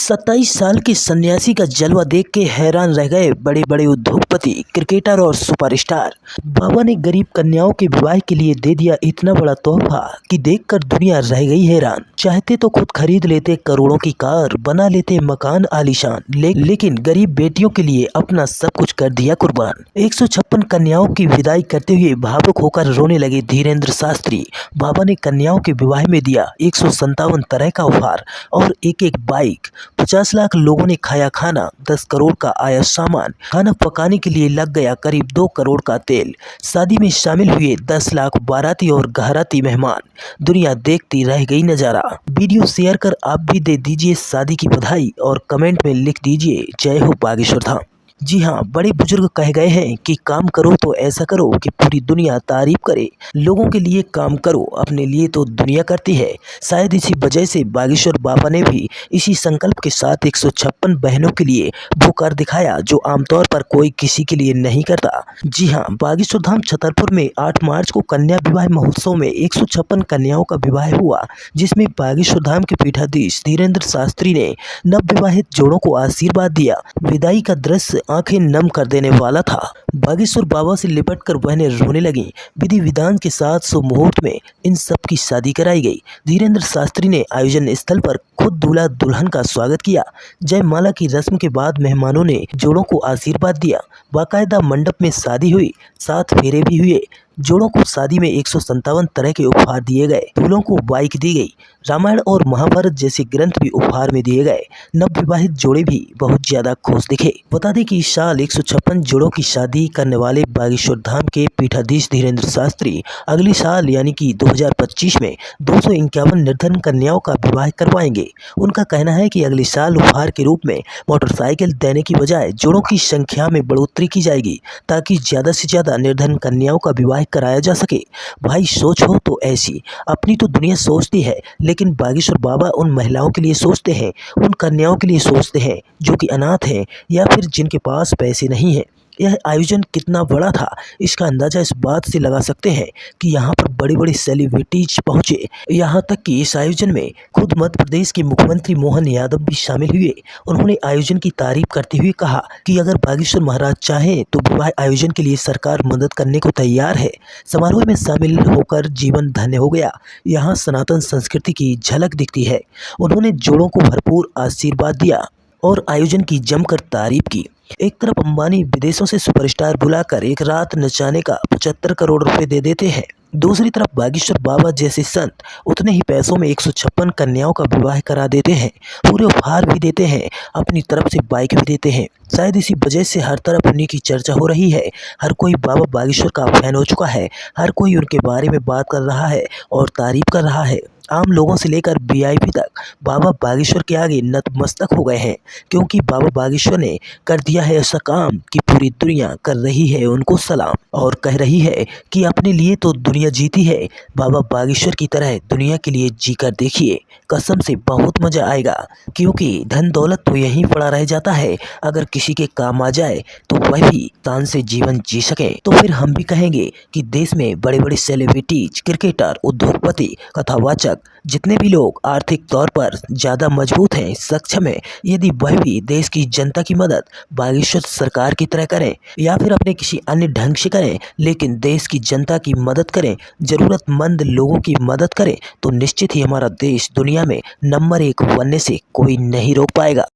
27 साल के सन्यासी का जलवा देख के हैरान रह गए बड़े बड़े उद्योगपति, क्रिकेटर और सुपरस्टार। बाबा ने गरीब कन्याओं के विवाह के लिए दे दिया इतना बड़ा तोहफा कि देखकर दुनिया रह गई हैरान। चाहते तो खुद खरीद लेते करोड़ों की कार, बना लेते मकान आलीशान, लेकिन गरीब बेटियों के लिए अपना सब कुछ कर दिया कुर्बान। 156 कन्याओं की विदाई करते हुए भावुक होकर रोने लगे धीरेन्द्र शास्त्री। बाबा ने कन्याओं के विवाह में दिया 157 तरह का उपहार और एक बाइक। 50 लाख लोगों ने खाया खाना, 10 करोड़ का आया सामान। खाना पकाने के लिए लग गया करीब 2 करोड़ का तेल। शादी में शामिल हुए 10 लाख बाराती और घराती मेहमान। दुनिया देखती रह गई नजारा। वीडियो शेयर कर आप भी दे दीजिए शादी की बधाई और कमेंट में लिख दीजिए जय हो बागेश्वर धाम। जी हाँ, बड़े बुजुर्ग कह गए हैं कि काम करो तो ऐसा करो कि पूरी दुनिया तारीफ करे। लोगों के लिए काम करो, अपने लिए तो दुनिया करती है। शायद इसी वजह से बागेश्वर बाबा ने भी इसी संकल्प के साथ 156 बहनों के लिए वो कर दिखाया जो आमतौर पर कोई किसी के लिए नहीं करता। जी हाँ, बागेश्वर धाम छतरपुर में 8 मार्च को कन्या विवाह महोत्सव में 156 कन्याओं का विवाह हुआ, जिसमें बागेश्वर धाम के पीठाधीश धीरेन्द्र शास्त्री ने नवविवाहित जोड़ों को आशीर्वाद दिया। विदाई का दृश्य आंखें नम कर देने वाला था। बागेश्वर बाबा से लिपटकर बहनें रोने लगीं। विधि विधान के साथ शुभ मुहूर्त में इन सब की शादी कराई गई। धीरेन्द्र शास्त्री ने आयोजन स्थल पर खुद दूल्हा दुल्हन का स्वागत किया। जयमाला की रस्म के बाद मेहमानों ने जोड़ों को आशीर्वाद दिया। बाकायदा मंडप में शादी हुई, 7 फेरे भी हुए। जोड़ों को शादी में 157 तरह के उपहार दिए गए। दूल्हों को बाइक दी गई। रामायण और महाभारत जैसे ग्रंथ भी उपहार में दिए गए। नवविवाहित जोड़े भी बहुत ज्यादा खुश दिखे। बता दें कि इस साल 156 जोड़ों की शादी करने वाले बागेश्वर धाम के पीठाधीश धीरेन्द्र शास्त्री अगले साल यानी कि 2025 में 251 निर्धन कन्याओं का विवाह करवाएंगे। उनका कहना है कि अगले साल उपहार के रूप में मोटरसाइकिल देने की बजाय जोड़ों की संख्या में बढ़ोतरी की जाएगी, ताकि ज्यादा से ज्यादा निर्धन कन्याओं का विवाह कराया जा सके। भाई सोच हो तो ऐसी, अपनी तो दुनिया सोचती है, लेकिन बागेश्वर बाबा उन महिलाओं के लिए सोचते हैं, उन कन्याओं के लिए सोचते हैं जो कि अनाथ हैं या फिर जिनके पास पैसे नहीं हैं। यह आयोजन कितना बड़ा था, इसका अंदाजा इस बात से लगा सकते हैं कि यहाँ पर बड़े बड़े सेलिब्रिटीज पहुँचे। यहाँ तक कि इस आयोजन में खुद मध्य प्रदेश के मुख्यमंत्री मोहन यादव भी शामिल हुए। उन्होंने आयोजन की तारीफ करते हुए कहा कि अगर बागेश्वर महाराज चाहें तो विवाह आयोजन के लिए सरकार मदद करने को तैयार है। समारोह में शामिल होकर जीवन धन्य हो गया। यहाँ सनातन संस्कृति की झलक दिखती है। उन्होंने जोड़ों को भरपूर आशीर्वाद दिया और आयोजन की जमकर तारीफ की। एक तरफ अंबानी विदेशों से सुपरस्टार बुलाकर एक रात नचाने का 75 करोड़ रुपए दे देते हैं, दूसरी तरफ बागेश्वर बाबा जैसे संत उतने ही पैसों में 156 कन्याओं का विवाह करा देते हैं। पूरे उपहार भी देते हैं, अपनी तरफ से बाइक भी देते हैं। शायद इसी वजह से हर तरफ उन्हीं की चर्चा हो रही है। हर कोई बाबा बागेश्वर का फैन हो चुका है। हर कोई उनके बारे में बात कर रहा है और तारीफ कर रहा है। आम लोगों से लेकर वीआईपी तक बाबा बागेश्वर के आगे नतमस्तक हो गए हैं, क्योंकि बाबा बागेश्वर ने कर दिया है ऐसा काम कि पूरी दुनिया कर रही है उनको सलाम और कह रही है कि अपने लिए तो दुनिया जीती है, बाबा बागेश्वर की तरह दुनिया के लिए जीकर देखिए, कसम से बहुत मजा आएगा। क्योंकि धन दौलत तो यहीं पड़ा रह जाता है, अगर किसी के काम आ जाए तो वह भी तान से जीवन जी सके। तो फिर हम भी कहेंगे कि देश में बड़े बड़े सेलिब्रिटीज, क्रिकेटर, उद्योगपति, कथावाचक, जितने भी लोग आर्थिक तौर पर ज़्यादा मजबूत हैं, सक्षम हैं, यदि वह भी देश की जनता की मदद बागेश्वर सरकार की तरह करें या फिर अपने किसी अन्य ढंग से करें, लेकिन देश की जनता की मदद करें, ज़रूरतमंद लोगों की मदद करें, तो निश्चित ही हमारा देश दुनिया में नंबर 1 बनने से कोई नहीं रोक पाएगा।